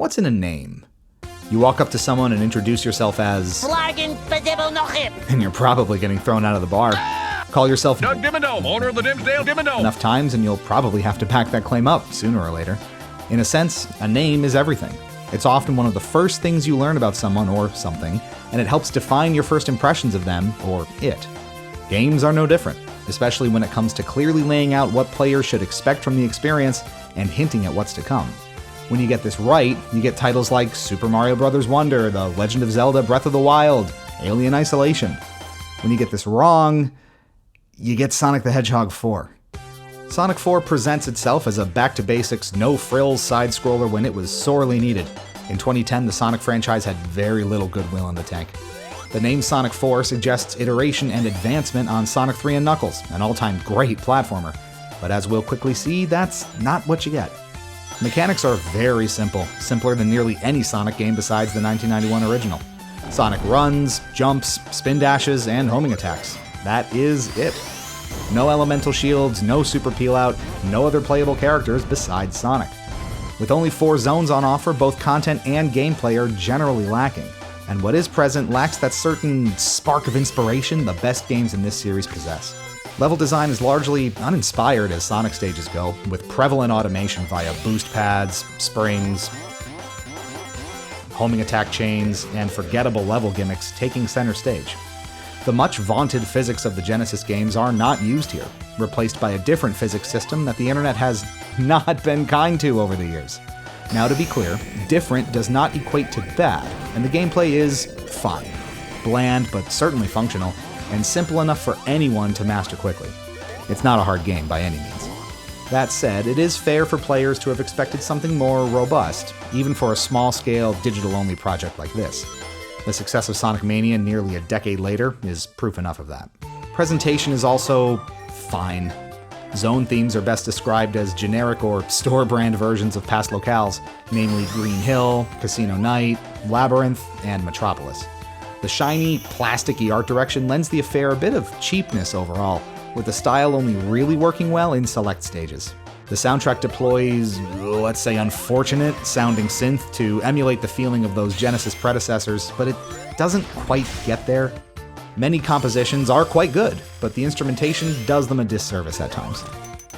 What's in a name? You walk up to someone and introduce yourself as... and you're probably getting thrown out of the bar. Call yourself Doug Dimmadome, owner of the Dimsdale Dimmadome. enough times and you'll probably have to back that claim up sooner or later. In a sense, a name is everything. It's often one of the first things you learn about someone or something, and it helps define your first impressions of them or it. Games are no different, especially when it comes to clearly laying out what players should expect from the experience and hinting at what's to come. When you get this right, you get titles like Super Mario Bros. Wonder, The Legend of Zelda Breath of the Wild, Alien Isolation. When you get this wrong, you get Sonic the Hedgehog 4. Sonic 4 presents itself as a back-to-basics, no-frills side-scroller when it was sorely needed. In 2010, the Sonic franchise had very little goodwill in the tank. The name Sonic 4 suggests iteration and advancement on Sonic 3 and Knuckles, an all-time great platformer. But as we'll quickly see, that's not what you get. Mechanics are very simple, simpler than nearly any Sonic game besides the 1991 original. Sonic runs, jumps, spin dashes, and homing attacks. That is it. No elemental shields, no super peel out, no other playable characters besides Sonic. With only 4 zones on offer, both content and gameplay are generally lacking, and what is present lacks that certain spark of inspiration the best games in this series possess. Level design is largely uninspired as Sonic stages go, with prevalent automation via boost pads, springs, homing attack chains, and forgettable level gimmicks taking center stage. The much vaunted physics of the Genesis games are not used here, replaced by a different physics system that the internet has not been kind to over the years. Now to be clear, different does not equate to bad, and the gameplay is fine. Bland, but certainly functional, and simple enough for anyone to master quickly. It's not a hard game by any means. That said, it is fair for players to have expected something more robust, even for a small-scale, digital-only project like this. The success of Sonic Mania nearly a decade later is proof enough of that. Presentation is also fine. Zone themes are best described as generic or store-brand versions of past locales, namely Green Hill, Casino Night, Labyrinth, and Metropolis. The shiny, plasticky art direction lends the affair a bit of cheapness overall, with the style only really working well in select stages. The soundtrack deploys, let's say, unfortunate-sounding synth to emulate the feeling of those Genesis predecessors, but it doesn't quite get there. Many compositions are quite good, but the instrumentation does them a disservice at times.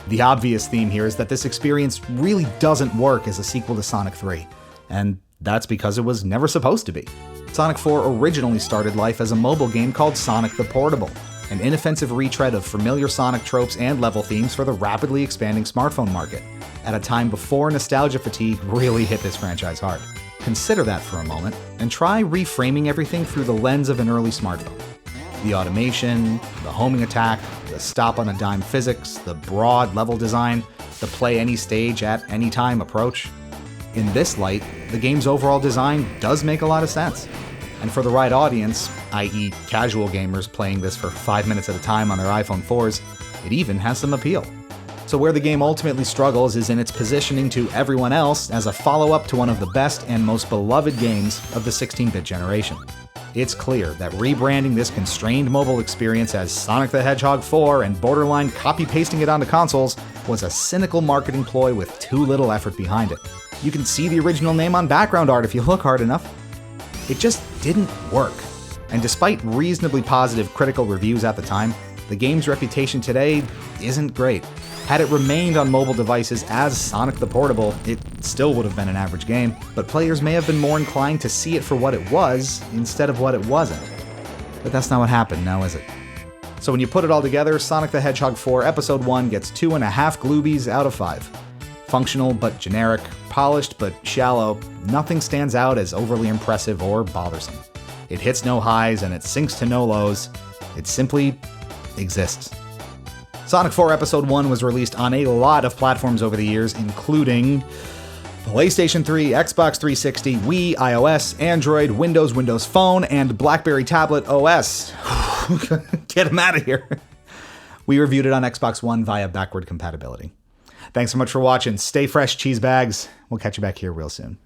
The obvious theme here is that this experience really doesn't work as a sequel to Sonic 3, and that's because it was never supposed to be. Sonic 4 originally started life as a mobile game called Sonic the Portable, an inoffensive retread of familiar Sonic tropes and level themes for the rapidly expanding smartphone market, at a time before nostalgia fatigue really hit this franchise hard. Consider that for a moment, and try reframing everything through the lens of an early smartphone. The automation, the homing attack, the stop-on-a-dime physics, the broad level design, the play any stage at any time approach. In this light, the game's overall design does make a lot of sense. And for the right audience, i.e. casual gamers playing this for 5 minutes at a time on their iPhone 4s, it even has some appeal. So where the game ultimately struggles is in its positioning to everyone else as a follow-up to one of the best and most beloved games of the 16-bit generation. It's clear that rebranding this constrained mobile experience as Sonic the Hedgehog 4 and borderline copy-pasting it onto consoles was a cynical marketing ploy with too little effort behind it. You can see the original name on background art if you look hard enough. It just didn't work. And despite reasonably positive critical reviews at the time, the game's reputation today isn't great. Had it remained on mobile devices as Sonic the Portable, it still would have been an average game, but players may have been more inclined to see it for what it was instead of what it wasn't. But that's not what happened, now is it? So when you put it all together, Sonic the Hedgehog 4 Episode 1 gets 2.5 Gloobies out of 5. Functional but generic, polished but shallow, nothing stands out as overly impressive or bothersome. It hits no highs and it sinks to no lows. It simply exists. Sonic 4 Episode 1 was released on a lot of platforms over the years, including PlayStation 3, Xbox 360, Wii, iOS, Android, Windows Phone, and BlackBerry Tablet OS. Get them out of here. We reviewed it on Xbox One via backward compatibility. Thanks so much for watching. Stay fresh, cheese bags. We'll catch you back here real soon.